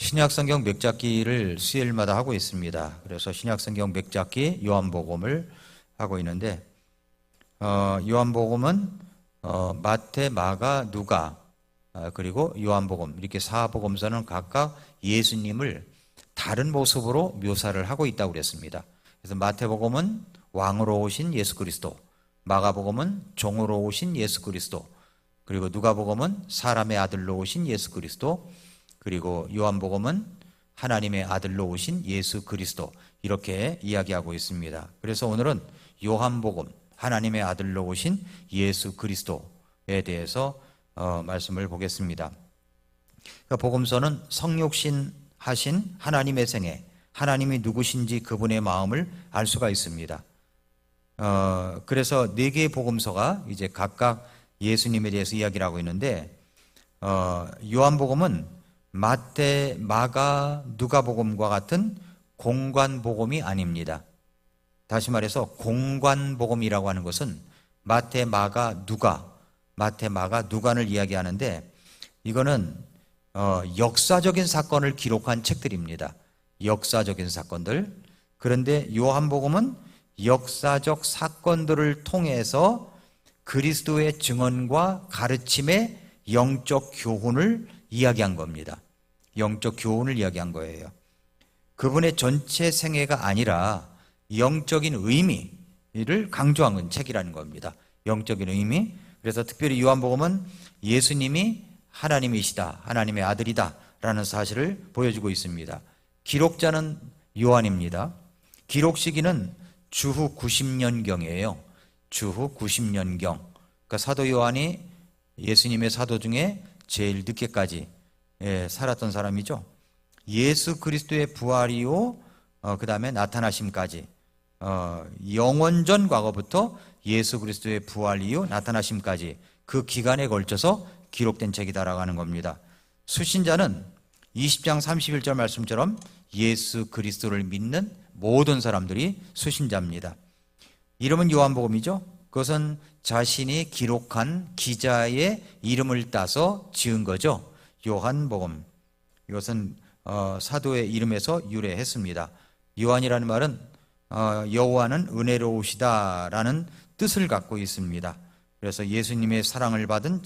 신약성경 맥잡기를 수요일마다 하고 있습니다. 그래서 신약성경 맥잡기 요한복음을 하고 있는데 요한복음은 마태, 마가, 누가 그리고 요한복음 이렇게 사복음서는 각각 예수님을 다른 모습으로 묘사를 하고 있다고 그랬습니다. 그래서 마태복음은 왕으로 오신 예수 그리스도, 마가복음은 종으로 오신 예수 그리스도, 그리고 누가복음은 사람의 아들로 오신 예수 그리스도, 그리고 요한복음은 하나님의 아들로 오신 예수 그리스도, 이렇게 이야기하고 있습니다. 그래서 오늘은 요한복음, 하나님의 아들로 오신 예수 그리스도에 대해서 말씀을 보겠습니다. 복음서는 성육신 하신 하나님의 생애, 하나님이 누구신지 그분의 마음을 알 수가 있습니다. 그래서 4개의 복음서가 이제 각각 예수님에 대해서 이야기를 하고 있는데 요한복음은 마태, 마가, 누가복음과 같은 공관복음이 아닙니다. 다시 말해서 공관복음이라고 하는 것은 마태, 마가, 누가를 이야기하는데 이거는 역사적인 사건을 기록한 책들입니다. 역사적인 사건들. 그런데 요한복음은 역사적 사건들을 통해서 그리스도의 증언과 가르침의 영적 교훈을 이야기한 겁니다. 영적 교훈을 이야기한 거예요. 그분의 전체 생애가 아니라 영적인 의미를 강조한 책이라는 겁니다. 영적인 의미. 그래서 특별히 요한복음은 예수님이 하나님이시다, 하나님의 아들이다 라는 사실을 보여주고 있습니다. 기록자는 요한입니다. 기록 시기는 주후 90년경이에요. 주후 90년경. 그러니까 사도 요한이 예수님의 사도 중에 제일 늦게까지 살았던 사람이죠. 예수 그리스도의 부활이요, 그 다음에 나타나심까지, 영원전 과거부터 예수 그리스도의 부활이요 나타나심까지 그 기간에 걸쳐서 기록된 책이다라고 하는 겁니다. 수신자는 20장 31절 말씀처럼 예수 그리스도를 믿는 모든 사람들이 수신자입니다. 이름은 요한복음이죠. 그것은 자신이 기록한 기자의 이름을 따서 지은 거죠. 요한복음. 이것은 사도의 이름에서 유래했습니다. 요한이라는 말은 여호와는 은혜로우시다라는 뜻을 갖고 있습니다. 그래서 예수님의 사랑을 받은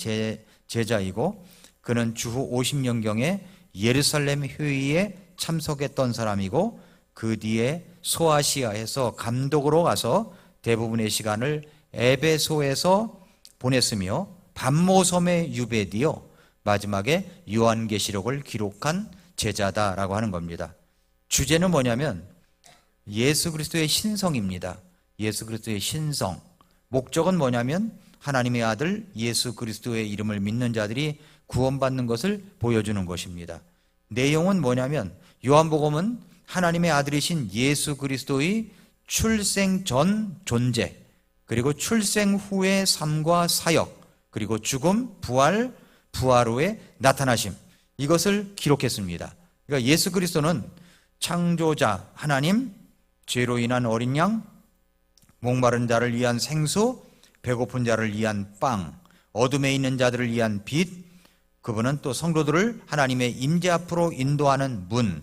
제자이고 그는 주후 50년경에 예루살렘 회의에 참석했던 사람이고 그 뒤에 소아시아에서 감독으로 가서 대부분의 시간을 에베소에서 보냈으며 반모섬에 유배되어 마지막에 요한계시록을 기록한 제자다라고 하는 겁니다. 주제는 뭐냐면 예수 그리스도의 신성입니다. 예수 그리스도의 신성. 목적은 뭐냐면 하나님의 아들 예수 그리스도의 이름을 믿는 자들이 구원받는 것을 보여주는 것입니다. 내용은 뭐냐면 요한복음은 하나님의 아들이신 예수 그리스도의 출생 전 존재, 그리고 출생 후의 삶과 사역, 그리고 죽음, 부활 후의 나타나심, 이것을 기록했습니다. 그러니까 예수 그리스도는 창조자 하나님, 죄로 인한 어린 양, 목마른 자를 위한 생수, 배고픈 자를 위한 빵, 어둠에 있는 자들을 위한 빛, 그분은 또 성도들을 하나님의 임재 앞으로 인도하는 문,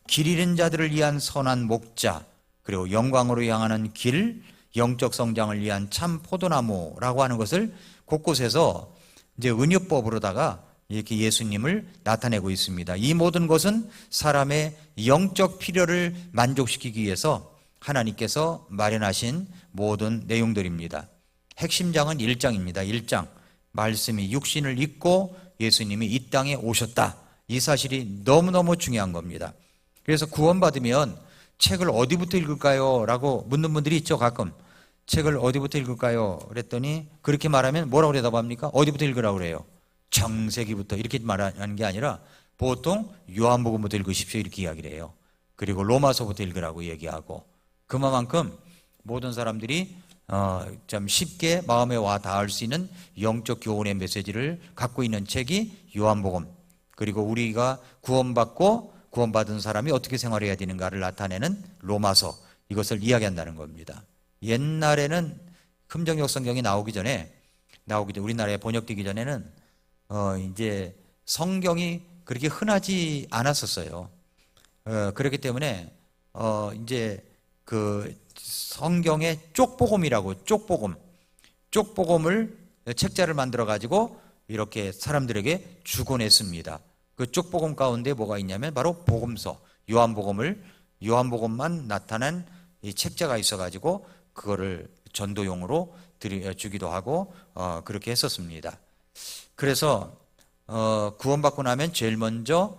길 잃은 자들을 위한 선한 목자, 그리고 영광으로 향하는 길, 영적 성장을 위한 참 포도나무라고 하는 것을 곳곳에서 이제 은유법으로다가 이렇게 예수님을 나타내고 있습니다. 이 모든 것은 사람의 영적 필요를 만족시키기 위해서 하나님께서 마련하신 모든 내용들입니다. 핵심장은 1장입니다. 1장. 말씀이 육신을 입고 예수님이 이 땅에 오셨다. 이 사실이 너무너무 중요한 겁니다. 그래서 구원받으면 책을 어디부터 읽을까요? 라고 묻는 분들이 있죠, 가끔. 책을 어디부터 읽을까요? 그랬더니 그렇게 말하면 뭐라고 대답합니까? 어디부터 읽으라고 그래요? 창세기부터 이렇게 말하는 게 아니라 보통 요한복음부터 읽으십시오 이렇게 이야기를 해요. 그리고 로마서부터 읽으라고 얘기하고, 그만큼 모든 사람들이 좀 쉽게 마음에 와 닿을 수 있는 영적 교훈의 메시지를 갖고 있는 책이 요한복음, 그리고 우리가 구원받은 사람이 어떻게 생활해야 되는가를 나타내는 로마서, 이것을 이야기한다는 겁니다. 옛날에는 금정역 성경이 나오기 전에 우리나라에 번역되기 전에는 이제 성경이 그렇게 흔하지 않았었어요. 그렇기 때문에 이제 그 성경의 쪽복음이라고 쪽복음을 책자를 만들어 가지고 이렇게 사람들에게 주곤 했습니다. 그 쪽복음 가운데 뭐가 있냐면 바로 복음서, 요한복음만 나타난 이 책자가 있어 가지고 그거를 전도용으로 주기도 하고 그렇게 했었습니다. 그래서 구원받고 나면 제일 먼저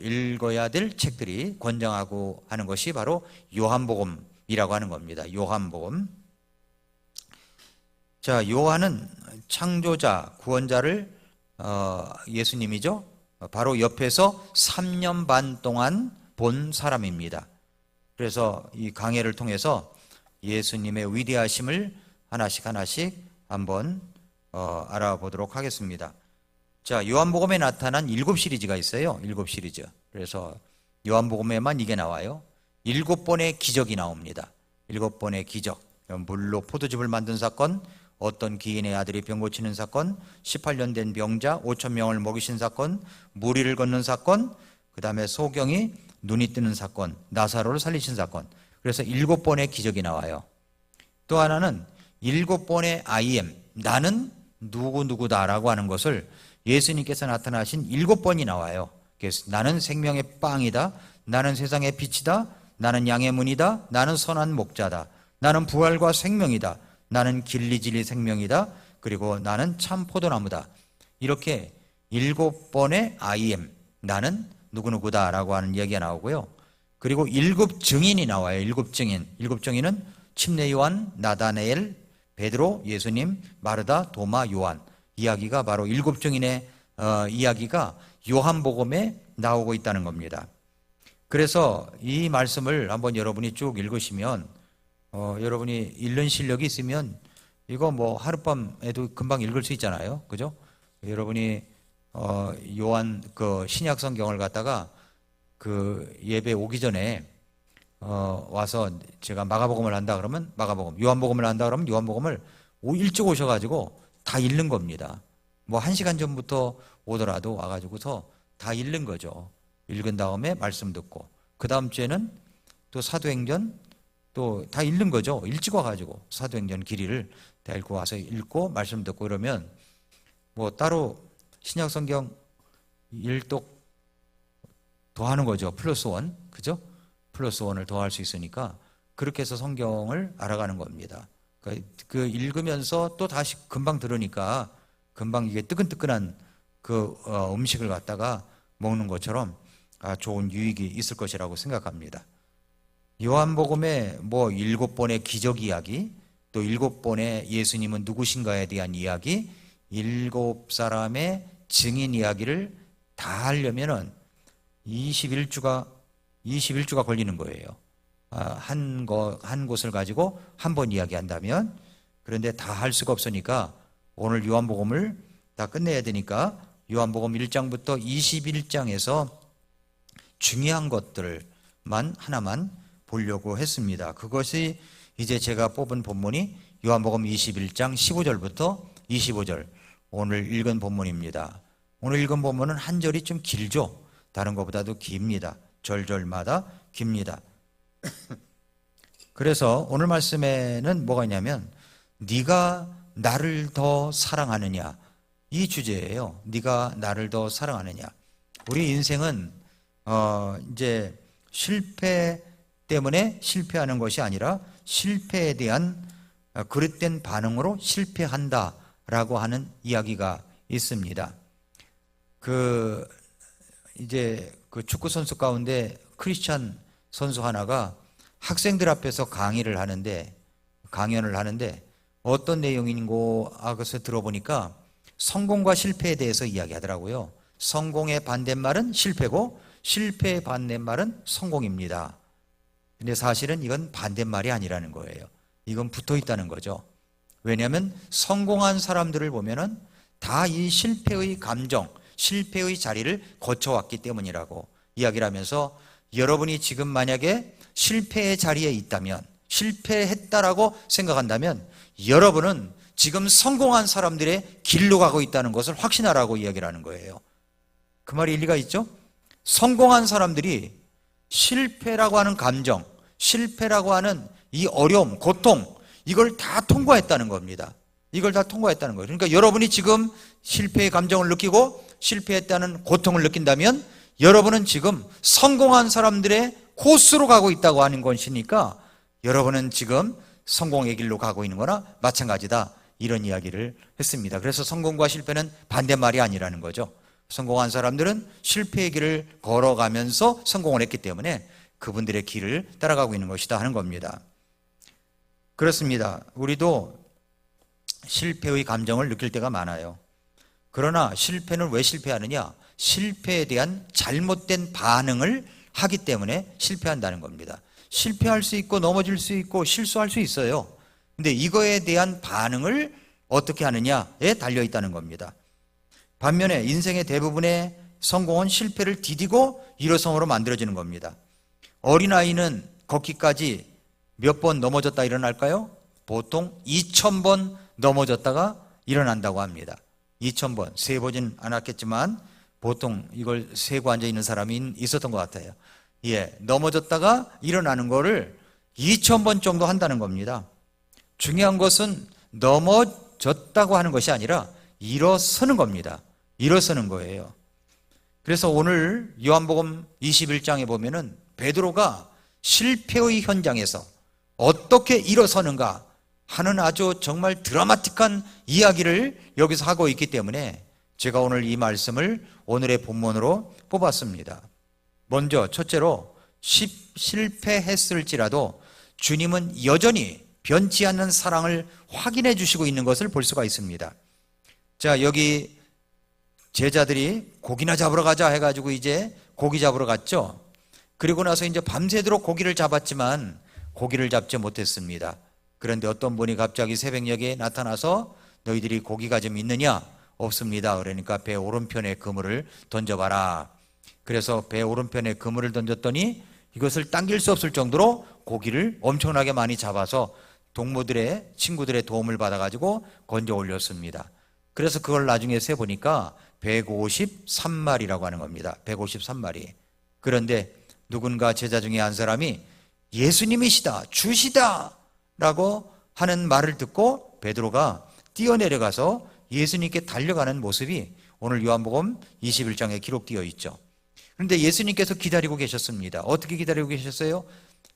읽어야 될 책들이 권장하고 하는 것이 바로 요한복음이라고 하는 겁니다. 요한복음. 자, 요한은 창조자, 구원자를 예수님이죠. 바로 옆에서 3년 반 동안 본 사람입니다. 그래서 이 강해를 통해서 예수님의 위대하심을 하나씩 한번 알아보도록 하겠습니다. 자, 요한복음에 나타난 7시리즈가 있어요. 7시리즈. 그래서 요한복음에만 이게 나와요. 7번의 기적이 나옵니다. 7번의 기적. 물로 포도즙을 만든 사건, 어떤 기인의 아들이 병 고치는 사건, 18년 된 병자 5,000명을 먹이신 사건, 무리를 걷는 사건, 그 다음에 소경이 눈이 뜨는 사건, 나사로를 살리신 사건. 그래서 7번의 기적이 나와요. 또 하나는 7번의 I am, 나는 누구누구다라고 하는 것을 예수님께서 나타나신 7번이 나와요. 그래서 나는 생명의 빵이다, 나는 세상의 빛이다, 나는 양의 문이다, 나는 선한 목자다, 나는 부활과 생명이다, 나는 진리 생명이다, 그리고 나는 참 포도나무다. 이렇게 7번의 I am, 나는 누구누구다 라고 하는 이야기가 나오고요. 그리고 7 증인이 나와요. 7 증인. 7 증인은 침례 요한, 나다나엘, 베드로, 예수님, 마르다, 도마, 요한. 이야기가 바로 7 증인의 이야기가 요한복음에 나오고 있다는 겁니다. 그래서 이 말씀을 한번 여러분이 쭉 읽으시면 여러분이 읽는 실력이 있으면 이거 뭐 하룻밤에도 금방 읽을 수 있잖아요. 그죠? 여러분이 요한 그 신약 성경을 갖다가 그 예배 오기 전에 와서 제가 마가복음을 한다 그러면 마가복음, 요한복음을 한다 그러면 요한복음을 일찍 오셔가지고 다 읽는 겁니다. 뭐 1시간 전부터 오더라도 와가지고서 다 읽는 거죠. 읽은 다음에 말씀 듣고 그 다음 주에는 또 사도행전 또 다 읽는 거죠. 일찍 와가지고 사도행전 길이를 다 읽고 와서 읽고 말씀 듣고 이러면 뭐 따로 신약성경 일독 더하는 거죠. 플러스 원, 그죠? 플러스 원을 더할 수 있으니까 그렇게 해서 성경을 알아가는 겁니다. 그 읽으면서 또 다시 금방 들으니까 금방 이게 뜨끈뜨끈한 그 음식을 갖다가 먹는 것처럼 좋은 유익이 있을 것이라고 생각합니다. 요한복음에 뭐 7번의 기적 이야기, 또 7번의 예수님은 누구신가에 대한 이야기, 7사람의 증인 이야기를 다 하려면은 21주가 걸리는 거예요. 한 곳을 가지고 한 번 이야기한다면. 그런데 다 할 수가 없으니까 오늘 요한복음을 다 끝내야 되니까 요한복음 1장부터 21장에서 중요한 것들만 하나만 보려고 했습니다. 그것이 이제 제가 뽑은 본문이 요한복음 21장 15절부터 25절 오늘 읽은 본문입니다. 오늘 읽은 본문은 한 절이 좀 길죠. 다른 것보다도 깁니다. 절절마다 깁니다. 그래서 오늘 말씀에는 뭐가 있냐면 네가 나를 더 사랑하느냐, 이 주제예요. 네가 나를 더 사랑하느냐. 우리 인생은 이제 실패 때문에 실패하는 것이 아니라 실패에 대한 그릇된 반응으로 실패한다라고 하는 이야기가 있습니다. 이제 그 축구 선수 가운데 크리스찬 선수 하나가 학생들 앞에서 강연을 하는데 어떤 내용인고 그것을 들어보니까 성공과 실패에 대해서 이야기하더라고요. 성공의 반대말은 실패고 실패의 반대말은 성공입니다. 근데 사실은 이건 반대말이 아니라는 거예요. 이건 붙어 있다는 거죠. 왜냐하면 성공한 사람들을 보면은 다 이 실패의 감정, 실패의 자리를 거쳐왔기 때문이라고 이야기를 하면서 여러분이 지금 만약에 실패의 자리에 있다면, 실패했다라고 생각한다면 여러분은 지금 성공한 사람들의 길로 가고 있다는 것을 확신하라고 이야기를 하는 거예요. 그 말이 일리가 있죠? 성공한 사람들이 실패라고 하는 감정, 실패라고 하는 이 어려움, 고통, 이걸 다 통과했다는 겁니다. 이걸 다 통과했다는 거예요. 그러니까 여러분이 지금 실패의 감정을 느끼고 실패했다는 고통을 느낀다면 여러분은 지금 성공한 사람들의 코스로 가고 있다고 하는 것이니까 여러분은 지금 성공의 길로 가고 있는 거나 마찬가지다, 이런 이야기를 했습니다. 그래서 성공과 실패는 반대말이 아니라는 거죠. 성공한 사람들은 실패의 길을 걸어가면서 성공을 했기 때문에 그분들의 길을 따라가고 있는 것이다 하는 겁니다. 그렇습니다. 우리도 실패의 감정을 느낄 때가 많아요. 그러나 실패는 왜 실패하느냐? 실패에 대한 잘못된 반응을 하기 때문에 실패한다는 겁니다. 실패할 수 있고 넘어질 수 있고 실수할 수 있어요. 근데 이거에 대한 반응을 어떻게 하느냐에 달려 있다는 겁니다. 반면에 인생의 대부분의 성공은 실패를 디디고 일어섬으로 만들어지는 겁니다. 어린아이는 걷기까지 몇 번 넘어졌다 일어날까요? 보통 2000번 넘어졌다가 일어난다고 합니다. 2000번, 세보진 않았겠지만 보통 이걸 세고 앉아있는 사람이 있었던 것 같아요. 넘어졌다가 일어나는 거를 2000번 정도 한다는 겁니다. 중요한 것은 넘어졌다고 하는 것이 아니라 일어서는 겁니다. 일어서는 거예요. 그래서 오늘 요한복음 21장에 보면은 베드로가 실패의 현장에서 어떻게 일어서는가 하는 아주 정말 드라마틱한 이야기를 여기서 하고 있기 때문에 제가 오늘 이 말씀을 오늘의 본문으로 뽑았습니다. 먼저 첫째로 실패했을지라도 주님은 여전히 변치 않는 사랑을 확인해 주시고 있는 것을 볼 수가 있습니다. 자, 여기 제자들이 고기나 잡으러 가자 해가지고 이제 고기 잡으러 갔죠. 그리고 나서 이제 밤새도록 고기를 잡았지만 고기를 잡지 못했습니다. 그런데 어떤 분이 갑자기 새벽녘에 나타나서 너희들이 고기가 좀 있느냐? 없습니다. 그러니까 배 오른편에 그물을 던져봐라. 그래서 배 오른편에 그물을 던졌더니 이것을 당길 수 없을 정도로 고기를 엄청나게 많이 잡아서 동무들의 친구들의 도움을 받아가지고 건져 올렸습니다. 그래서 그걸 나중에 세보니까 153마리라고 하는 겁니다. 153마리. 그런데 누군가 제자 중에 한 사람이 예수님이시다, 주시다 라고 하는 말을 듣고 베드로가 뛰어내려가서 예수님께 달려가는 모습이 오늘 요한복음 21장에 기록되어 있죠. 그런데 예수님께서 기다리고 계셨습니다. 어떻게 기다리고 계셨어요?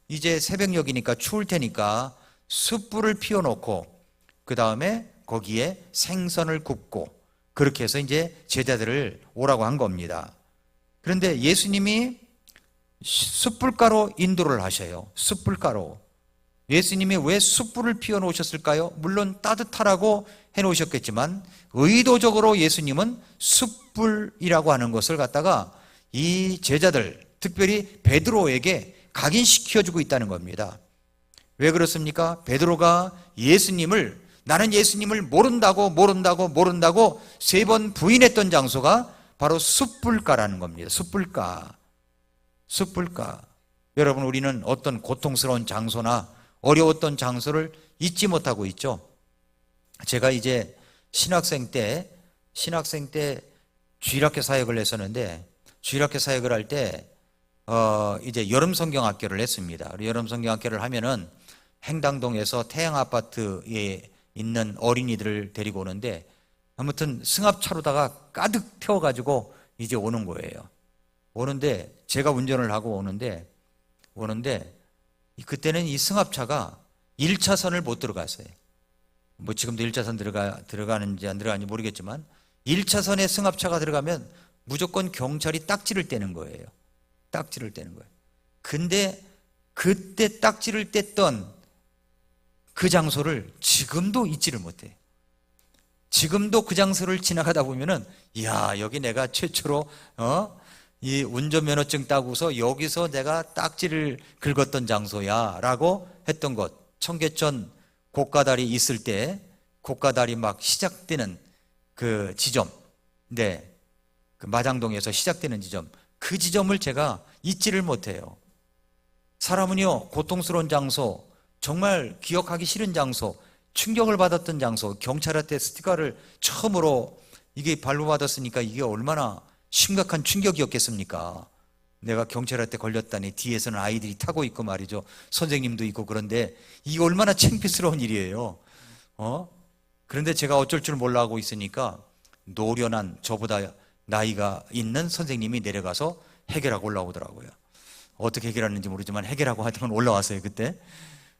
이제 새벽녘이니까 추울 테니까 숯불을 피워놓고 그 다음에 거기에 생선을 굽고 그렇게 해서 이제 제자들을 오라고 한 겁니다. 그런데 예수님이 숯불가로 인도를 하셔요. 숯불가로. 예수님이 왜 숯불을 피워놓으셨을까요? 물론 따뜻하라고 해놓으셨겠지만 의도적으로 예수님은 숯불이라고 하는 것을 갖다가 이 제자들, 특별히 베드로에게 각인시켜주고 있다는 겁니다. 왜 그렇습니까? 베드로가 예수님을, 나는 예수님을 모른다고 3번 부인했던 장소가 바로 숯불가라는 겁니다. 숯불가. 여러분, 우리는 어떤 고통스러운 장소나 어려웠던 장소를 잊지 못하고 있죠. 제가 이제 신학생 때 주일학교 사역을 했었는데, 주일학교 사역을 할 때 이제 여름 성경학교를 했습니다. 여름 성경학교를 하면은 행당동에서 태양 아파트에 있는 어린이들을 데리고 오는데, 아무튼 승합차로다가 가득 태워가지고 이제 오는 거예요. 오는데 제가 운전을 하고 오는데 그때는 이 승합차가 1차선을 못 들어갔어요. 뭐 지금도 1차선 들어가는지 안 들어가는지 모르겠지만 1차선에 승합차가 들어가면 무조건 경찰이 딱지를 떼는 거예요. 딱지를 떼는 거예요. 근데 그때 딱지를 뗐던 그 장소를 지금도 잊지를 못해요. 지금도 그 장소를 지나가다 보면은, 이야, 여기 내가 최초로 이 운전면허증 따고서 여기서 내가 딱지를 긁었던 장소야 라고 했던 것. 청계천 고가다리 있을 때 고가다리 막 시작되는 그 지점, 네, 그 마장동에서 시작되는 지점, 그 지점을 제가 잊지를 못해요. 사람은요, 고통스러운 장소, 정말 기억하기 싫은 장소, 충격을 받았던 장소, 경찰한테 스티커를 처음으로 이게 발부받았으니까 이게 얼마나 심각한 충격이었겠습니까? 내가 경찰한테 걸렸다니 뒤에서는 아이들이 타고 있고 말이죠. 선생님도 있고. 그런데 이게 얼마나 창피스러운 일이에요. 그런데 제가 어쩔 줄 몰라 하고 있으니까 노련한 저보다 나이가 있는 선생님이 내려가서 해결하고 올라오더라고요. 어떻게 해결하는지 모르지만 해결하고 하여튼 올라왔어요. 그때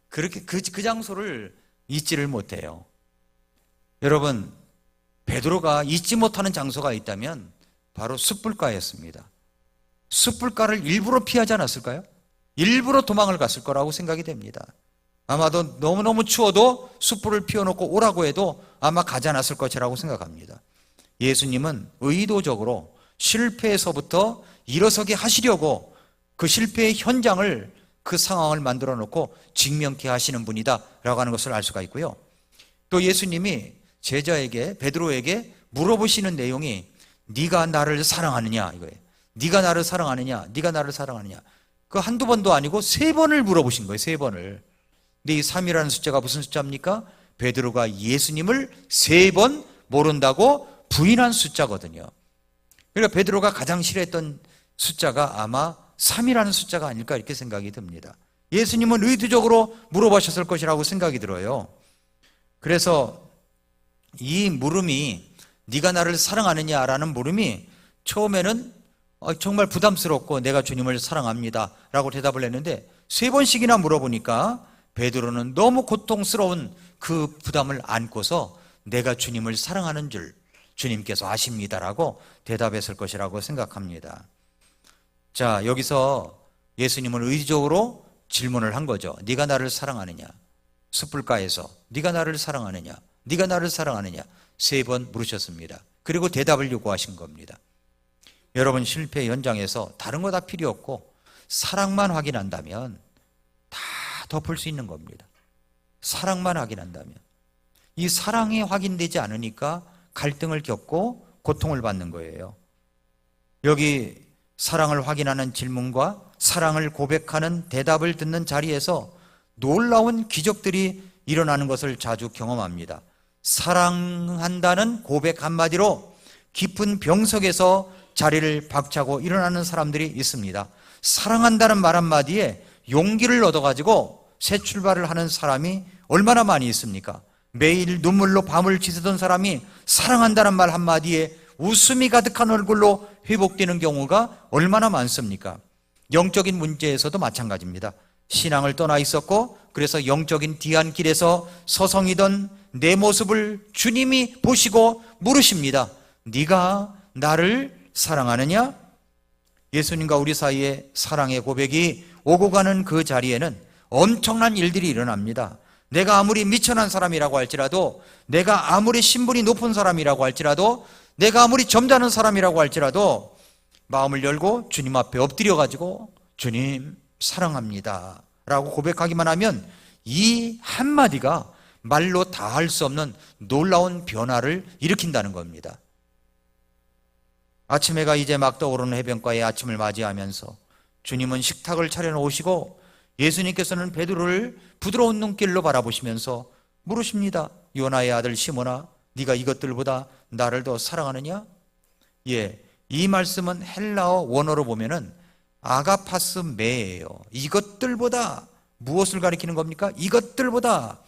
그렇게 그 장소를 잊지를 못해요. 여러분, 베드로가 잊지 못하는 장소가 있다면 바로 숯불가였습니다. 숯불가를 일부러 피하지 않았을까요? 일부러 도망을 갔을 거라고 생각이 됩니다. 아마도 너무너무 추워도 숯불을 피워놓고 오라고 해도 아마 가지 않았을 것이라고 생각합니다. 예수님은 의도적으로 실패에서부터 일어서게 하시려고 그 실패의 현장을, 그 상황을 만들어 놓고 직면케 하시는 분이다 라고 하는 것을 알 수가 있고요. 또 예수님이 제자에게, 베드로에게 물어보시는 내용이 네가 나를 사랑하느냐 이거예요. 네가 나를 사랑하느냐, 네가 나를 사랑하느냐. 그 한두 번도 아니고 3번을 물어보신 거예요. 3번을. 근데 이 3이라는 숫자가 무슨 숫자입니까? 베드로가 예수님을 3번 모른다고 부인한 숫자거든요. 그러니까 베드로가 가장 싫어했던 숫자가 아마 3이라는 숫자가 아닐까 이렇게 생각이 듭니다. 예수님은 의도적으로 물어보셨을 것이라고 생각이 들어요. 그래서 이 물음이, 네가 나를 사랑하느냐라는 물음이 처음에는 정말 부담스럽고 내가 주님을 사랑합니다 라고 대답을 했는데 3번씩이나 물어보니까 베드로는 너무 고통스러운 그 부담을 안고서 내가 주님을 사랑하는 줄 주님께서 아십니다라고 대답했을 것이라고 생각합니다. 자, 여기서 예수님은 의도적으로 질문을 한 거죠. 네가 나를 사랑하느냐? 숯불가에서 네가 나를 사랑하느냐? 네가 나를 사랑하느냐? 3번 물으셨습니다. 그리고 대답을 요구하신 겁니다. 여러분, 실패 현장에서 다른 거 다 필요 없고 사랑만 확인한다면 다 덮을 수 있는 겁니다. 사랑만 확인한다면. 이 사랑이 확인되지 않으니까 갈등을 겪고 고통을 받는 거예요. 여기 사랑을 확인하는 질문과 사랑을 고백하는 대답을 듣는 자리에서 놀라운 기적들이 일어나는 것을 자주 경험합니다. 사랑한다는 고백 한마디로 깊은 병석에서 자리를 박차고 일어나는 사람들이 있습니다. 사랑한다는 말 한마디에 용기를 얻어가지고 새 출발을 하는 사람이 얼마나 많이 있습니까? 매일 눈물로 밤을 지새던 사람이 사랑한다는 말 한마디에 웃음이 가득한 얼굴로 회복되는 경우가 얼마나 많습니까? 영적인 문제에서도 마찬가지입니다. 신앙을 떠나 있었고 그래서 영적인 뒤안길에서 서성이던 내 모습을 주님이 보시고 물으십니다. 네가 나를 사랑하느냐? 예수님과 우리 사이에 사랑의 고백이 오고 가는 그 자리에는 엄청난 일들이 일어납니다. 내가 아무리 미천한 사람이라고 할지라도, 내가 아무리 신분이 높은 사람이라고 할지라도, 내가 아무리 점잖은 사람이라고 할지라도 마음을 열고 주님 앞에 엎드려가지고 주님 사랑합니다 라고 고백하기만 하면 이 한마디가 말로 다 할 수 없는 놀라운 변화를 일으킨다는 겁니다. 아침 해가 이제 막 떠오르는 해변가에 아침을 맞이하면서 주님은 식탁을 차려놓으시고 예수님께서는 베드로를 부드러운 눈길로 바라보시면서 물으십니다. 요나의 아들 시몬아, 네가 이것들보다 나를 더 사랑하느냐? 예, 이 말씀은 헬라어 원어로 보면은 아가파스 메예요. 이것들보다, 무엇을 가리키는 겁니까? 이것들보다,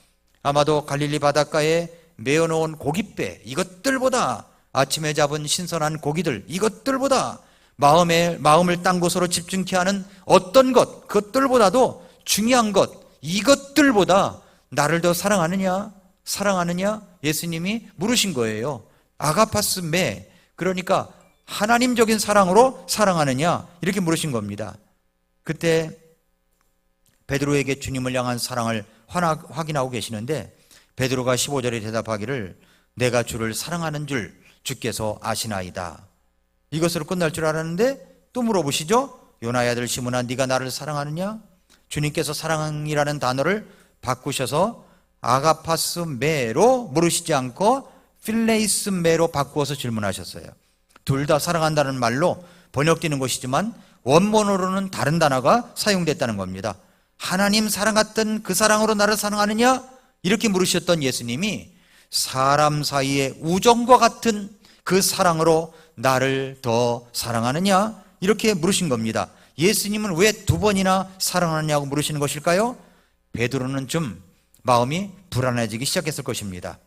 아마도 갈릴리 바닷가에 메어놓은 고깃배, 이것들보다, 아침에 잡은 신선한 고기들, 이것들보다, 마음을 딴 곳으로 집중케 하는 어떤 것, 그것들보다도 중요한 것, 이것들보다 나를 더 사랑하느냐? 사랑하느냐? 예수님이 물으신 거예요. 아가파스 메, 그러니까 하나님적인 사랑으로 사랑하느냐? 이렇게 물으신 겁니다. 그때 베드로에게 주님을 향한 사랑을 확인하고 계시는데 베드로가 15절에 대답하기를 내가 주를 사랑하는 줄 주께서 아시나이다. 이것으로 끝날 줄 알았는데 또 물어보시죠. 요나의 아들 시몬아, 네가 나를 사랑하느냐? 주님께서 사랑이라는 단어를 바꾸셔서 아가파스 메로 물으시지 않고 필레이스 메로 바꾸어서 질문하셨어요. 둘 다 사랑한다는 말로 번역되는 것이지만 원문으로는 다른 단어가 사용됐다는 겁니다. 하나님 사랑 같던 그 사랑으로 나를 사랑하느냐? 이렇게 물으셨던 예수님이 사람 사이의 우정과 같은 그 사랑으로 나를 더 사랑하느냐? 이렇게 물으신 겁니다. 예수님은 왜 두 번이나 사랑하느냐고 물으시는 것일까요? 베드로는 좀 마음이 불안해지기 시작했을 것입니다.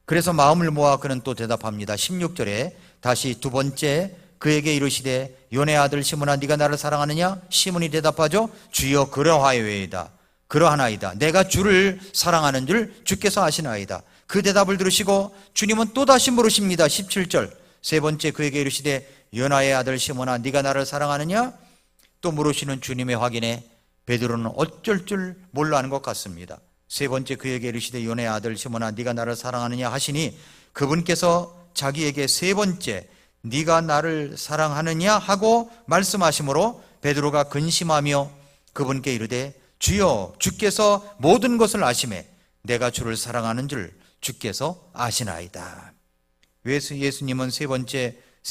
그래서 마음을 모아 그는 또 대답합니다. 16절에 다시 두 번째 그에게 이르시되 요네 아들 시몬아 네가 나를 사랑하느냐? 시몬이 대답하죠. 주여 그러하여이다. 그러하나이다. 내가 주를 사랑하는 줄 주께서 아시나이다. 그 대답을 들으시고 주님은 또다시 물으십니다. 17절 세 번째 그에게 이르시되 요나의 아들 시몬아 네가 나를 사랑하느냐? 또 물으시는 주님의 확인에 베드로는 어쩔 줄 몰라 하는 것 같습니다. 세 번째 그에게 이르시되 요나의 아들 시몬아 네가 나를 사랑하느냐 하시니 그분께서 자기에게 세 번째 네가 나를 사랑하느냐 하고 말씀하심으로 베드로가 근심하며 그분께 이르되 주여 주께서 모든 것을 아시매 내가 주를 사랑하는 줄 주께서 아시나이다. 왜 예수님은 세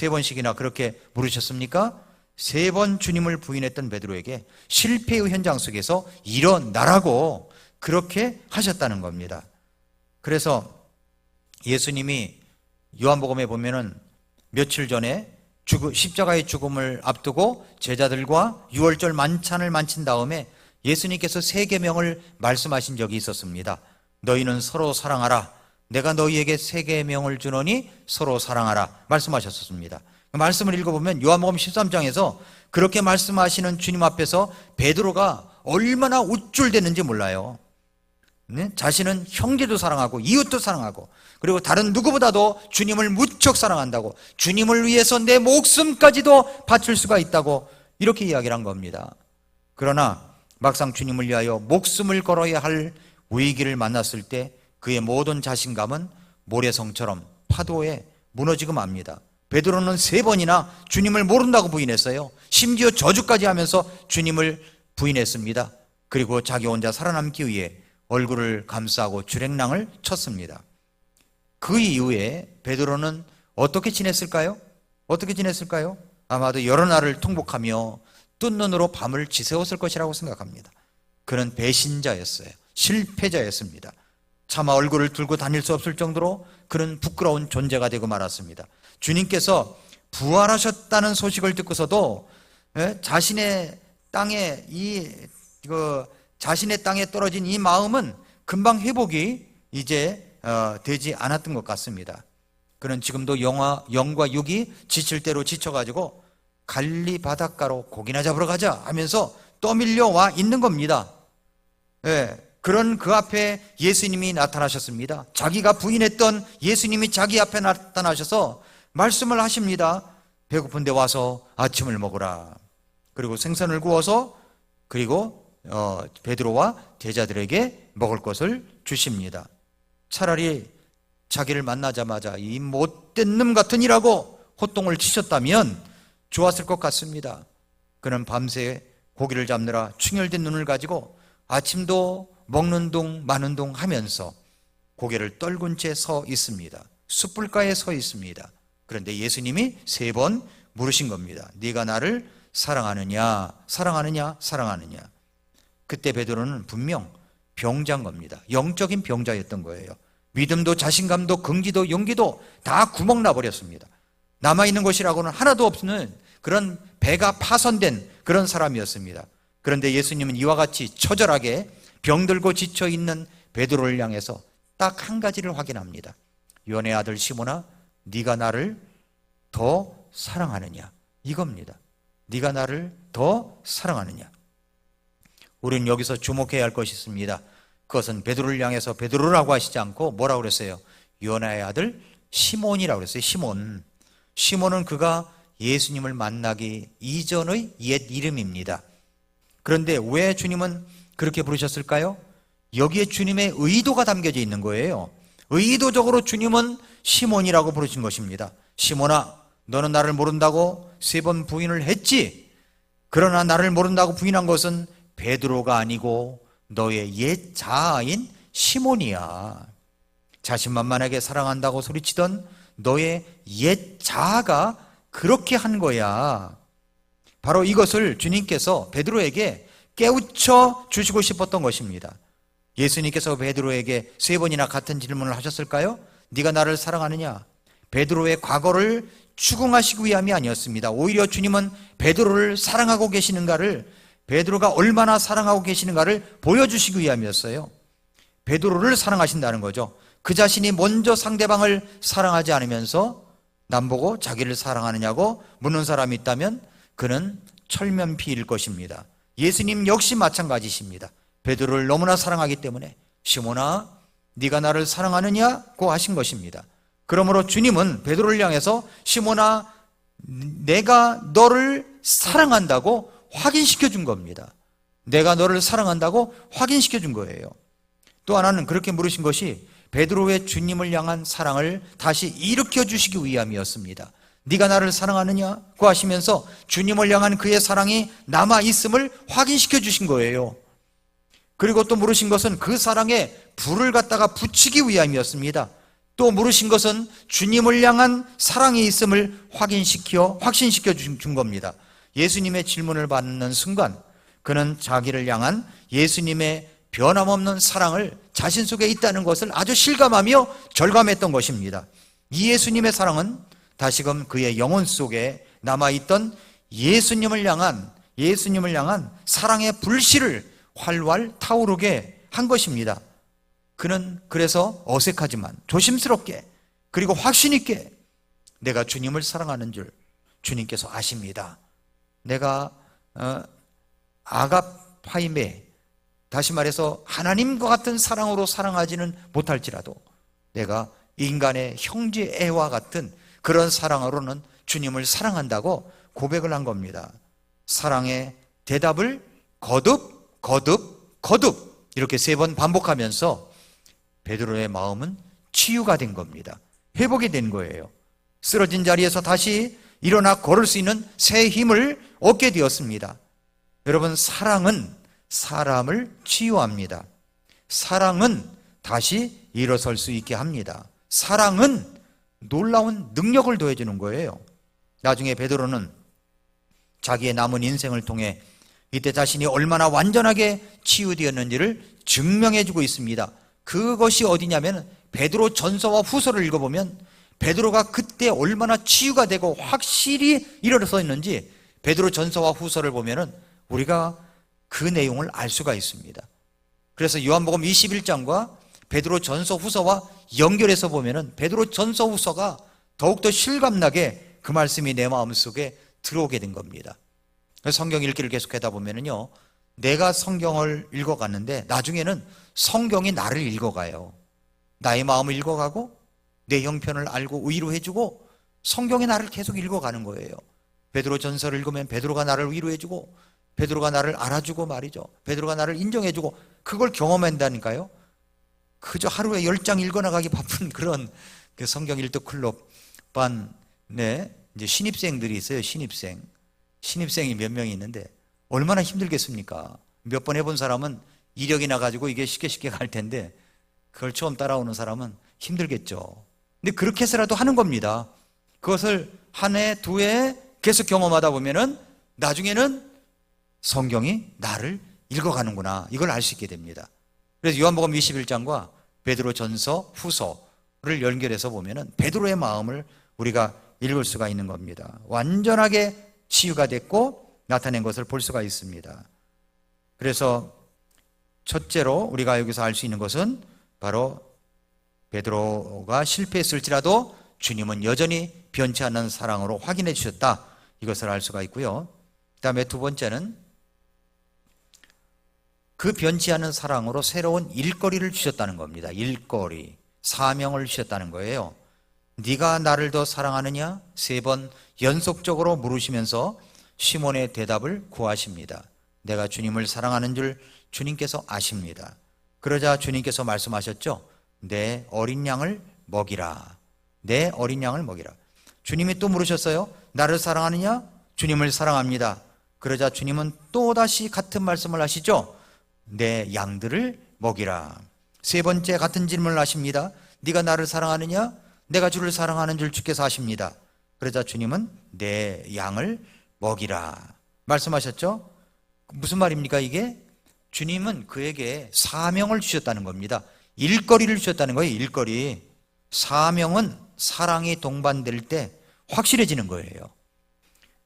번씩이나 그렇게 물으셨습니까? 세 번 주님을 부인했던 베드로에게 실패의 현장 속에서 일어나라고 그렇게 하셨다는 겁니다. 그래서 예수님이 요한복음에 보면은 며칠 전에 십자가의 죽음을 앞두고 제자들과 유월절 만찬을 마친 다음에 예수님께서 세 계명을 말씀하신 적이 있었습니다. 너희는 서로 사랑하라. 내가 너희에게 세 계명을 주노니 서로 사랑하라 말씀하셨습니다. 그 말씀을 읽어보면 요한복음 13장에서 그렇게 말씀하시는 주님 앞에서 베드로가 얼마나 우쭐대는지 몰라요. 네? 자신은 형제도 사랑하고 이웃도 사랑하고 그리고 다른 누구보다도 주님을 무척 사랑한다고 주님을 위해서 내 목숨까지도 바칠 수가 있다고 이렇게 이야기를 한 겁니다. 그러나 막상 주님을 위하여 목숨을 걸어야 할 위기를 만났을 때 그의 모든 자신감은 모래성처럼 파도에 무너지고 맙니다. 베드로는 세 번이나 주님을 모른다고 부인했어요. 심지어 저주까지 하면서 주님을 부인했습니다. 그리고 자기 혼자 살아남기 위해 얼굴을 감싸고 주랭랑을 쳤습니다. 그 이후에 베드로는 어떻게 지냈을까요? 아마도 여러 날을 통곡하며 뜬 눈으로 밤을 지새웠을 것이라고 생각합니다. 그는 배신자였어요. 실패자였습니다. 차마 얼굴을 들고 다닐 수 없을 정도로 그는 부끄러운 존재가 되고 말았습니다. 주님께서 부활하셨다는 소식을 듣고서도 자신의 땅에 떨어진 이 마음은 금방 회복이 이제 되지 않았던 것 같습니다. 그는 지금도 영과 육이 지칠 대로 지쳐가지고 갈리 바닷가로 고기나 잡으러 가자 하면서 떠밀려 와 있는 겁니다. 그런 그 앞에 예수님이 나타나셨습니다. 자기가 부인했던 예수님이 자기 앞에 나타나셔서 말씀을 하십니다. 배고픈데 와서 아침을 먹으라. 그리고 생선을 구워서 그리고 베드로와 제자들에게 먹을 것을 주십니다. 차라리 자기를 만나자마자 이 못된 놈 같으니라고 호통을 치셨다면 좋았을 것 같습니다. 그는 밤새 고기를 잡느라 충혈된 눈을 가지고 아침도 먹는 둥 마는 둥 하면서 고개를 떨군 채 서 있습니다. 숯불가에 서 있습니다. 그런데 예수님이 세 번 물으신 겁니다. 네가 나를 사랑하느냐? 그때 베드로는 분명 병자인 겁니다. 영적인 병자였던 거예요. 믿음도 자신감도 긍지도 용기도 다 구멍 나버렸습니다. 남아있는 것이라고는 하나도 없는 그런 배가 파손된 그런 사람이었습니다. 그런데 예수님은 이와 같이 처절하게 병들고 지쳐있는 베드로를 향해서 딱 한 가지를 확인합니다. 요한의 아들 시몬아, 네가 나를 더 사랑하느냐? 이겁니다. 네가 나를 더 사랑하느냐? 우리는 여기서 주목해야 할 것이 있습니다. 그것은 베드로를 향해서 베드로라고 하시지 않고 뭐라고 그랬어요? 요나의 아들 시몬이라고 그랬어요. 시몬은 그가 예수님을 만나기 이전의 옛 이름입니다. 그런데 왜 주님은 그렇게 부르셨을까요? 여기에 주님의 의도가 담겨져 있는 거예요. 의도적으로 주님은 시몬이라고 부르신 것입니다. 시몬아, 너는 나를 모른다고 세 번 부인을 했지? 그러나 나를 모른다고 부인한 것은 베드로가 아니고 너의 옛 자아인 시몬이야. 자신만만하게 사랑한다고 소리치던 너의 옛 자아가 그렇게 한 거야. 바로 이것을 주님께서 베드로에게 깨우쳐 주시고 싶었던 것입니다. 예수님께서 베드로에게 세 번이나 같은 질문을 하셨을까요? 네가 나를 사랑하느냐? 베드로의 과거를 추궁하시기 위함이 아니었습니다. 오히려 주님은 베드로를 사랑하고 계시는가를, 베드로가 얼마나 사랑하고 계시는가를 보여주시기 위함이었어요. 베드로를 사랑하신다는 거죠. 그 자신이 먼저 상대방을 사랑하지 않으면서 남보고 자기를 사랑하느냐고 묻는 사람이 있다면 그는 철면피일 것입니다. 예수님 역시 마찬가지십니다. 베드로를 너무나 사랑하기 때문에 시몬아 네가 나를 사랑하느냐고 하신 것입니다. 그러므로 주님은 베드로를 향해서 시몬아 내가 너를 사랑한다고 확인시켜 준 겁니다. 내가 너를 사랑한다고 확인시켜 준 거예요. 또 하나는 그렇게 물으신 것이 베드로의 주님을 향한 사랑을 다시 일으켜 주시기 위함이었습니다. 네가 나를 사랑하느냐고 하시면서 주님을 향한 그의 사랑이 남아있음을 확인시켜 주신 거예요. 그리고 또 물으신 것은 그 사랑에 불을 갖다가 붙이기 위함이었습니다. 또 물으신 것은 주님을 향한 사랑이 있음을 확신시켜 준 겁니다. 예수님의 질문을 받는 순간 그는 자기를 향한 예수님의 변함없는 사랑을 자신 속에 있다는 것을 아주 실감하며 절감했던 것입니다. 이 예수님의 사랑은 다시금 그의 영혼 속에 남아있던 예수님을 향한 사랑의 불씨를 활활 타오르게 한 것입니다. 그는 그래서 어색하지만 조심스럽게 그리고 확신 있게 내가 주님을 사랑하는 줄 주님께서 아십니다. 내가 아가파이메, 다시 말해서 하나님과 같은 사랑으로 사랑하지는 못할지라도 내가 인간의 형제애와 같은 그런 사랑으로는 주님을 사랑한다고 고백을 한 겁니다. 사랑의 대답을 거듭 이렇게 3번 반복하면서 베드로의 마음은 치유가 된 겁니다. 회복이 된 거예요. 쓰러진 자리에서 다시 일어나 걸을 수 있는 새 힘을 얻게 되었습니다. 여러분, 사랑은 사람을 치유합니다. 사랑은 다시 일어설 수 있게 합니다. 사랑은 놀라운 능력을 더해주는 거예요. 나중에 베드로는 자기의 남은 인생을 통해 이때 자신이 얼마나 완전하게 치유되었는지를 증명해주고 있습니다. 그것이 어디냐면 베드로 전서와 후서를 읽어보면 베드로가 그때 얼마나 치유가 되고 확실히 일어서 있는지 베드로 전서와 후서를 보면은 우리가 그 내용을 알 수가 있습니다. 그래서 요한복음 21장과 베드로 전서 후서와 연결해서 보면은 베드로 전서 후서가 더욱더 실감나게 그 말씀이 내 마음속에 들어오게 된 겁니다. 성경 읽기를 계속하다 보면은요, 내가 성경을 읽어갔는데 나중에는 성경이 나를 읽어가요. 나의 마음을 읽어가고 내 형편을 알고 위로해주고 성경이 나를 계속 읽어가는 거예요. 베드로 전서를 읽으면 베드로가 나를 위로해주고 베드로가 나를 알아주고 말이죠. 베드로가 나를 인정해주고 그걸 경험한다니까요. 그저 하루에 10장 읽어나가기 바쁜 그런 그 성경 일독 클럽 반, 이제 신입생들이 있어요. 신입생이 몇 명이 있는데 얼마나 힘들겠습니까? 몇 번 해본 사람은 이력이 나가지고 이게 쉽게 갈 텐데 그걸 처음 따라오는 사람은 힘들겠죠. 근데 그렇게 해서라도 하는 겁니다. 그것을 한 해, 2해 계속 경험하다 보면은 나중에는 성경이 나를 읽어가는구나, 이걸 알 수 있게 됩니다. 그래서 요한복음 21장과 베드로 전서, 후서를 연결해서 보면은 베드로의 마음을 우리가 읽을 수가 있는 겁니다. 완전하게 치유가 됐고 나타낸 것을 볼 수가 있습니다. 그래서 첫째로 우리가 여기서 알 수 있는 것은 바로 베드로가 실패했을지라도 주님은 여전히 변치 않는 사랑으로 확인해 주셨다, 이것을 알 수가 있고요. 그 다음에 두 번째는 그 변치 않는 사랑으로 새로운 일거리를 주셨다는 겁니다. 일거리, 사명을 주셨다는 거예요. 네가 나를 더 사랑하느냐? 3번 연속적으로 물으시면서 시몬의 대답을 구하십니다. 내가 주님을 사랑하는 줄 주님께서 아십니다. 그러자 주님께서 말씀하셨죠. 내 어린 양을 먹이라. 내 어린 양을 먹이라. 주님이 또 물으셨어요. 나를 사랑하느냐? 주님을 사랑합니다. 그러자 주님은 또다시 같은 말씀을 하시죠. 내 양들을 먹이라. 3번째 같은 질문을 하십니다. 네가 나를 사랑하느냐? 내가 주를 사랑하는 줄 주께서 아십니다. 그러자 주님은 내 양을 먹이라 말씀하셨죠. 무슨 말입니까 이게? 주님은 그에게 사명을 주셨다는 겁니다. 일거리를 주셨다는 거예요. 일거리. 사명은 사랑이 동반될 때 확실해지는 거예요.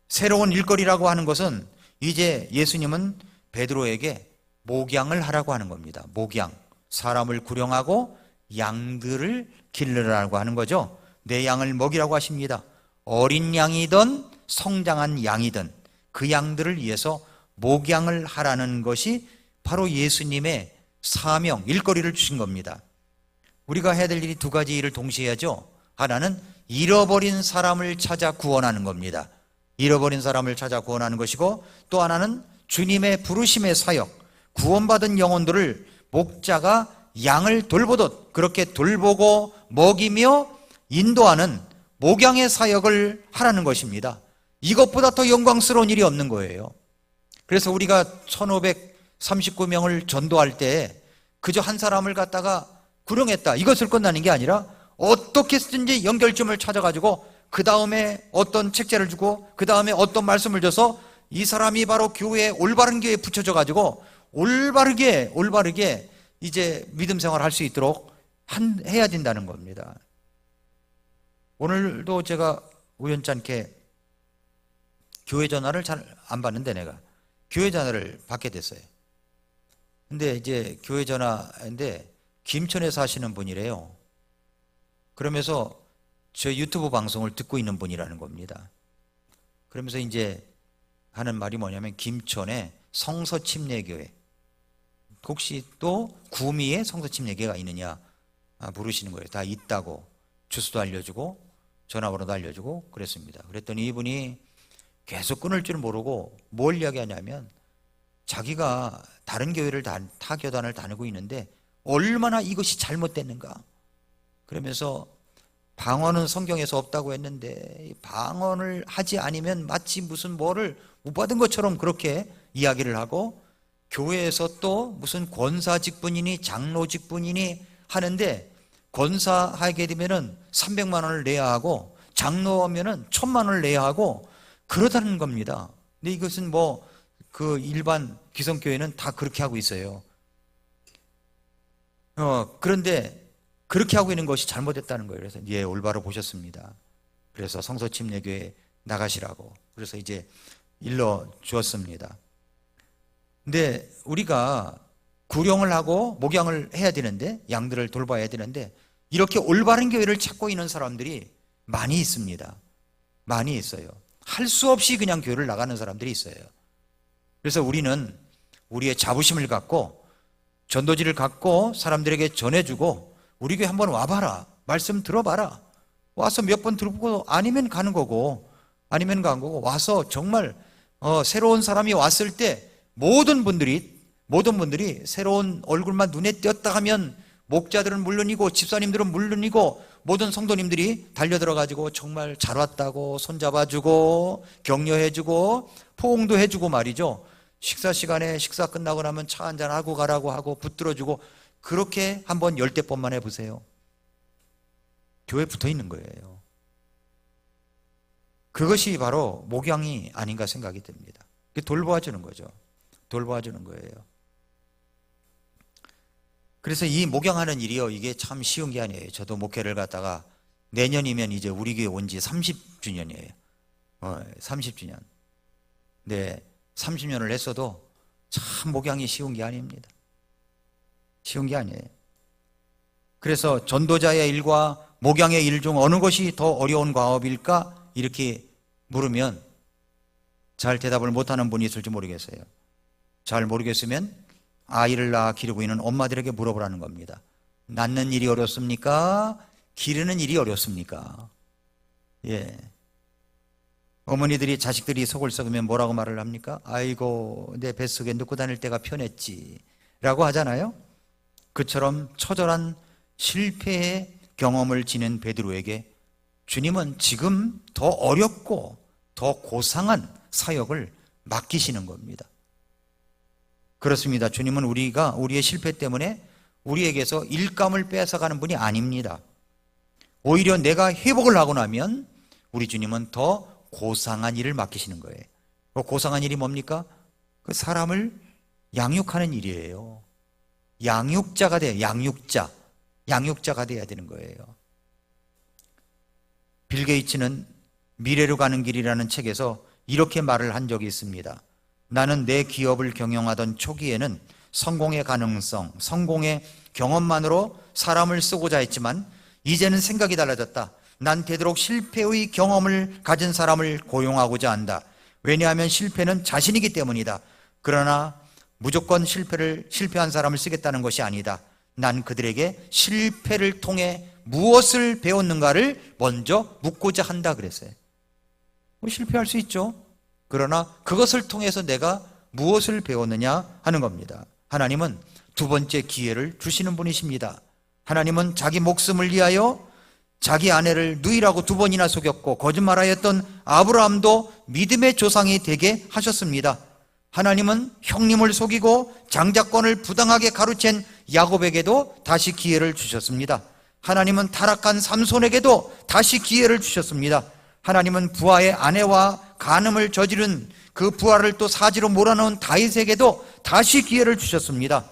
새로운 일거리라고 하는 것은 이제 예수님은 베드로에게 목양을 하라고 하는 겁니다. 목양, 사람을 구령하고 양들을 기르라고 하는 거죠. 내 양을 먹이라고 하십니다. 어린 양이든 성장한 양이든 그 양들을 위해서 목양을 하라는 것이 바로 예수님의 사명, 일거리를 주신 겁니다. 우리가 해야 될 일이 두 가지 일을 동시에 해야죠. 하나는 잃어버린 사람을 찾아 구원하는 겁니다. 잃어버린 사람을 찾아 구원하는 것이고, 또 하나는 주님의 부르심의 사역, 구원받은 영혼들을 목자가 양을 돌보듯 그렇게 돌보고 먹이며 인도하는 목양의 사역을 하라는 것입니다. 이것보다 더 영광스러운 일이 없는 거예요. 그래서 우리가 1539명을 전도할 때 그저 한 사람을 갖다가 구령했다, 이것을 끝나는 게 아니라 어떻게 해서든지 연결점을 찾아가지고 그 다음에 어떤 책자를 주고 그 다음에 어떤 말씀을 줘서 이 사람이 바로 교회에, 올바른 교회에 붙여져 가지고 올바르게 이제 믿음 생활을 할 수 있도록 해야 된다는 겁니다. 오늘도 제가 우연찮게 교회 전화를 잘 안 받는데 내가 교회 전화를 받게 됐어요. 근데 이제 교회 전화인데 김천에 사시는 분이래요. 그러면서 저 유튜브 방송을 듣고 있는 분이라는 겁니다. 그러면서 이제 하는 말이 뭐냐면 김천에 성서침례교회, 혹시 또 구미에 성서침례교회가 있느냐 물으시는 거예요. 다 있다고 주소도 알려주고 전화번호도 알려주고 그랬습니다. 그랬더니 이분이 계속 끊을 줄 모르고 뭘 이야기하냐면 자기가 다른 교회를 타 교단을 다니고 있는데 얼마나 이것이 잘못됐는가. 그러면서 방언은 성경에서 없다고 했는데 방언을 하지 않으면 마치 무슨 뭐를 못 받은 것처럼 그렇게 이야기를 하고, 교회에서 또 무슨 권사 직분이니 장로 직분이니 하는데 권사하게 되면은 300만 원을 내야 하고 장로하면은 1000만 원을 내야 하고 그러다는 겁니다. 근데 이것은 뭐 그 일반 기성교회는 다 그렇게 하고 있어요. 그런데 그렇게 하고 있는 것이 잘못됐다는 거예요. 그래서 예, 올바로 보셨습니다. 그래서 성서침례교회 나가시라고. 그래서 이제 일러 주었습니다. 근데 우리가 구령을 하고 목양을 해야 되는데, 양들을 돌봐야 되는데, 이렇게 올바른 교회를 찾고 있는 사람들이 많이 있습니다. 많이 있어요. 할 수 없이 그냥 교회를 나가는 사람들이 있어요. 그래서 우리는 우리의 자부심을 갖고 전도지를 갖고 사람들에게 전해주고, 우리 교회 한번 와봐라, 말씀 들어봐라, 와서 몇 번 들어보고 아니면 가는 거고, 아니면 가는 거고, 와서 정말 새로운 사람이 왔을 때 모든 분들이 새로운 얼굴만 눈에 띄었다 하면 목자들은 물론이고 집사님들은 물론이고 모든 성도님들이 달려들어가지고 정말 잘 왔다고 손잡아주고 격려해주고 포옹도 해주고 말이죠. 식사 시간에 식사 끝나고 나면 차 한잔 하고 가라고 하고 붙들어주고, 그렇게 한번 10대 번만 해보세요. 교회에 붙어 있는 거예요. 그것이 바로 목양이 아닌가 생각이 듭니다. 돌보아주는 거죠. 돌보아주는 거예요. 그래서 이 목양하는 일이요, 이게 참 쉬운 게 아니에요. 저도 목회를 갖다가 내년이면 이제 우리 교회 온 지 30주년이에요. 30주년. 네, 30년을 했어도 참 목양이 쉬운 게 아닙니다. 쉬운 게 아니에요. 그래서 전도자의 일과 목양의 일 중 어느 것이 더 어려운 과업일까? 이렇게 물으면 잘 대답을 못하는 분이 있을지 모르겠어요. 잘 모르겠으면 아이를 낳아 기르고 있는 엄마들에게 물어보라는 겁니다. 낳는 일이 어렵습니까? 기르는 일이 어렵습니까? 예. 어머니들이 자식들이 속을 썩으면 뭐라고 말을 합니까? 아이고, 내 뱃속에 넣고 다닐 때가 편했지 라고 하잖아요. 그처럼 처절한 실패의 경험을 지닌 베드로에게 주님은 지금 더 어렵고 더 고상한 사역을 맡기시는 겁니다. 그렇습니다. 주님은 우리의 실패 때문에 우리에게서 일감을 뺏어가는 분이 아닙니다. 오히려 내가 회복을 하고 나면 우리 주님은 더 고상한 일을 맡기시는 거예요. 그 고상한 일이 뭡니까? 그 사람을 양육하는 일이에요. 양육자가 돼요. 양육자가 돼야 되는 거예요. 빌 게이츠는 미래로 가는 길이라는 책에서 이렇게 말을 한 적이 있습니다. 나는 내 기업을 경영하던 초기에는 성공의 가능성, 성공의 경험만으로 사람을 쓰고자 했지만 이제는 생각이 달라졌다. 난 되도록 실패의 경험을 가진 사람을 고용하고자 한다. 왜냐하면 실패는 자신이기 때문이다. 그러나 무조건 실패한 사람을 쓰겠다는 것이 아니다. 난 그들에게 실패를 통해 무엇을 배웠는가를 먼저 묻고자 한다 그랬어요. 실패할 수 있죠. 그러나 그것을 통해서 내가 무엇을 배웠느냐 하는 겁니다. 하나님은 두 번째 기회를 주시는 분이십니다. 하나님은 자기 목숨을 위하여 자기 아내를 누이라고 2번이나 속였고 거짓말하였던 아브라함도 믿음의 조상이 되게 하셨습니다. 하나님은 형님을 속이고 장자권을 부당하게 가로챈 야곱에게도 다시 기회를 주셨습니다. 하나님은 타락한 삼손에게도 다시 기회를 주셨습니다. 하나님은 부하의 아내와 간음을 저지른 그 부하를 또 사지로 몰아넣은 다윗에게도 다시 기회를 주셨습니다.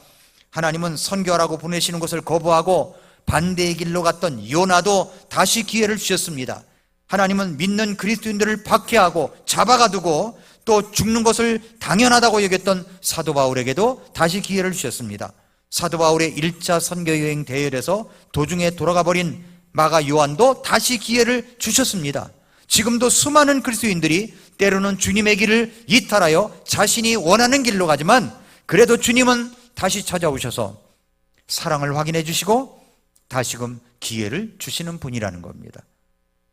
하나님은 선교하라고 보내시는 것을 거부하고 반대의 길로 갔던 요나도 다시 기회를 주셨습니다. 하나님은 믿는 그리스도인들을 박해하고 잡아가두고 또 죽는 것을 당연하다고 여겼던 사도 바울에게도 다시 기회를 주셨습니다. 사도 바울의 1차 선교여행 대열에서 도중에 돌아가 버린 마가 요한도 다시 기회를 주셨습니다. 지금도 수많은 그리스도인들이 때로는 주님의 길을 이탈하여 자신이 원하는 길로 가지만 그래도 주님은 다시 찾아오셔서 사랑을 확인해 주시고 다시금 기회를 주시는 분이라는 겁니다.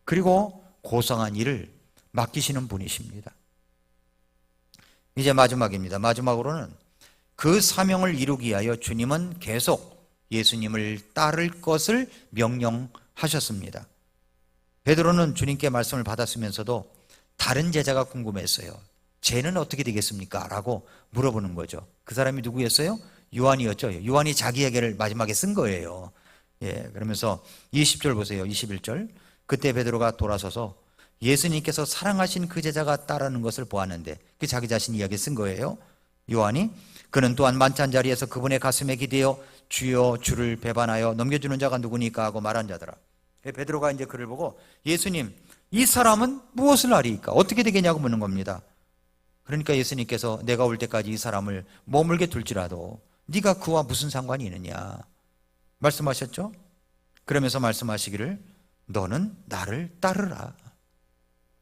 그리고 고상한 일을 맡기시는 분이십니다. 이제 마지막입니다. 마지막으로는 그 사명을 이루기 위하여 주님은 계속 예수님을 따를 것을 명령하셨습니다. 베드로는 주님께 말씀을 받았으면서도 다른 제자가 궁금했어요. 쟤는 어떻게 되겠습니까? 라고 물어보는 거죠. 그 사람이 누구였어요? 요한이었죠. 요한이 자기 얘기를 마지막에 쓴 거예요. 그러면서 20절 보세요. 21절. 그때 베드로가 돌아서서 예수님께서 사랑하신 그 제자가 따르는 것을 보았는데, 그 자기 자신 이야기 쓴 거예요. 요한이 그는 또한 만찬 자리에서 그분의 가슴에 기대어 주여 주를 배반하여 넘겨주는 자가 누구니까 하고 말한 자더라. 베드로가 이제 그를 보고 예수님, 이 사람은 무엇을 아리이까? 어떻게 되겠냐고 묻는 겁니다. 그러니까 예수님께서 내가 올 때까지 이 사람을 머물게 둘지라도 네가 그와 무슨 상관이 있느냐 말씀하셨죠? 그러면서 말씀하시기를 너는 나를 따르라.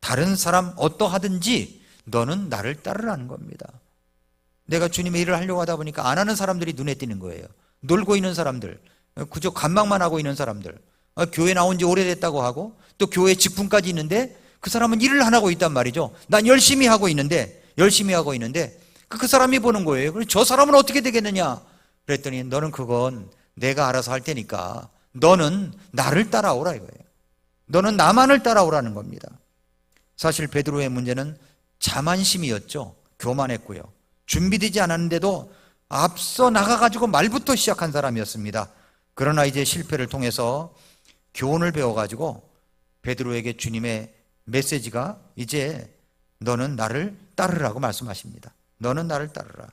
다른 사람 어떠하든지 너는 나를 따르라는 겁니다. 내가 주님의 일을 하려고 하다 보니까 안 하는 사람들이 눈에 띄는 거예요. 놀고 있는 사람들, 그저 간망만 하고 있는 사람들, 교회 나온 지 오래됐다고 하고 또 교회 직분까지 있는데 그 사람은 일을 안 하고 있단 말이죠. 난 열심히 하고 있는데 그 사람이 보는 거예요. 그래서 저 사람은 어떻게 되겠느냐 그랬더니 너는 그건 내가 알아서 할 테니까 너는 나를 따라오라 이거예요. 너는 나만을 따라오라는 겁니다. 사실 베드로의 문제는 자만심이었죠. 교만했고요. 준비되지 않았는데도 앞서 나가가지고 말부터 시작한 사람이었습니다. 그러나 이제 실패를 통해서 교훈을 배워가지고 베드로에게 주님의 메시지가 이제 너는 나를 따르라고 말씀하십니다. 너는 나를 따르라.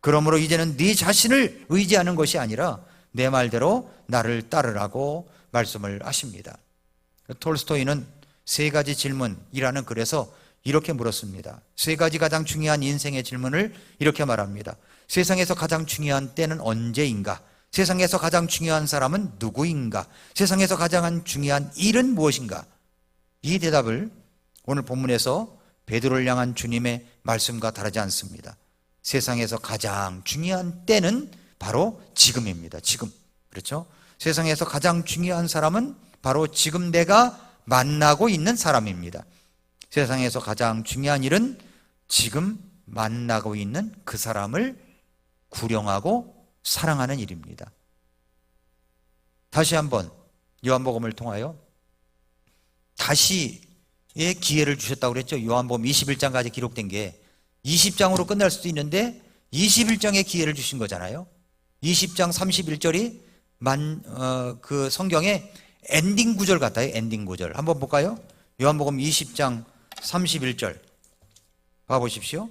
그러므로 이제는 네 자신을 의지하는 것이 아니라 내 말대로 나를 따르라고 말씀을 하십니다. 톨스토이는 3가지 질문이라는 글에서 이렇게 물었습니다. 3가지 가장 중요한 인생의 질문을 이렇게 말합니다. 세상에서 가장 중요한 때는 언제인가? 세상에서 가장 중요한 사람은 누구인가? 세상에서 가장 중요한 일은 무엇인가? 이 대답을 오늘 본문에서 베드로를 향한 주님의 말씀과 다르지 않습니다. 세상에서 가장 중요한 때는 바로 지금입니다. 지금. 그렇죠? 세상에서 가장 중요한 사람은 바로 지금 내가 만나고 있는 사람입니다. 세상에서 가장 중요한 일은 지금 만나고 있는 그 사람을 구령하고 사랑하는 일입니다. 다시 한번 요한복음을 통하여 다시의 기회를 주셨다고 그랬죠. 요한복음 21장까지 기록된 게 20장으로 끝날 수도 있는데 21장의 기회를 주신 거잖아요. 20장 31절이 그 성경의 엔딩 구절 같아요. 엔딩 구절 한번 볼까요? 요한복음 20장 31절 봐보십시오.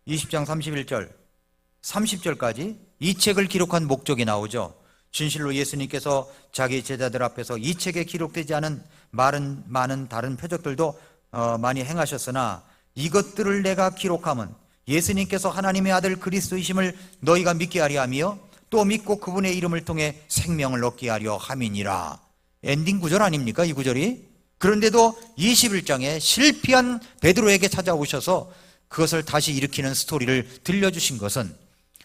20장 31절 30절까지 이 책을 기록한 목적이 나오죠. 진실로 예수님께서 자기 제자들 앞에서 이 책에 기록되지 않은 많은 다른 표적들도 많이 행하셨으나 이것들을 내가 기록함은 예수님께서 하나님의 아들 그리스도이심을 너희가 믿게 하려 하며 또 믿고 그분의 이름을 통해 생명을 얻게 하려 함이니라. 엔딩 구절 아닙니까, 이 구절이? 그런데도 21장에 실패한 베드로에게 찾아오셔서 그것을 다시 일으키는 스토리를 들려주신 것은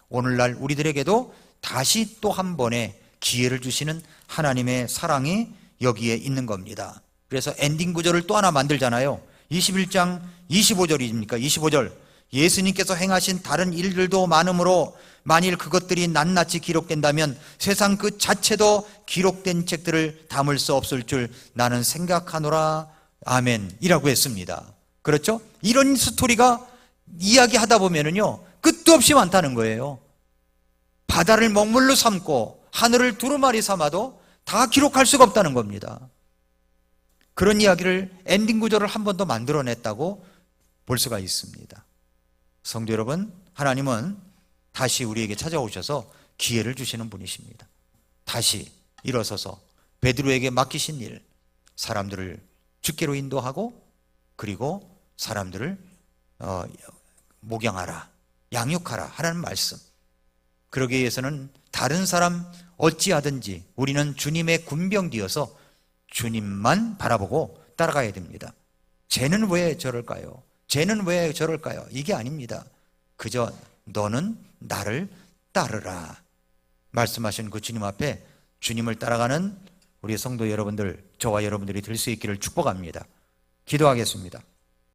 오늘날 우리들에게도 다시 또 한 번의 기회를 주시는 하나님의 사랑이 여기에 있는 겁니다. 그래서 엔딩 구절을 또 하나 만들잖아요. 21장 25절입니까? 25절. 예수님께서 행하신 다른 일들도 많으므로 만일 그것들이 낱낱이 기록된다면 세상 그 자체도 기록된 책들을 담을 수 없을 줄 나는 생각하노라. 아멘. 이라고 했습니다. 그렇죠? 이런 스토리가 이야기하다 보면은요, 끝도 없이 많다는 거예요. 바다를 먹물로 삼고 하늘을 두루마리 삼아도 다 기록할 수가 없다는 겁니다. 그런 이야기를 엔딩 구절을 한 번 더 만들어냈다고 볼 수가 있습니다. 성도 여러분, 하나님은 다시 우리에게 찾아오셔서 기회를 주시는 분이십니다. 다시 일어서서 베드로에게 맡기신 일, 사람들을 주께로 인도하고 그리고 사람들을 목양하라, 양육하라 하라는 말씀. 그러기 위해서는 다른 사람 어찌하든지 우리는 주님의 군병되어서 주님만 바라보고 따라가야 됩니다. 쟤는 왜 저럴까요? 쟤는 왜 저럴까요? 이게 아닙니다. 그저 너는 나를 따르라 말씀하신 그 주님 앞에 주님을 따라가는 우리 성도 여러분들, 저와 여러분들이 될 수 있기를 축복합니다. 기도하겠습니다.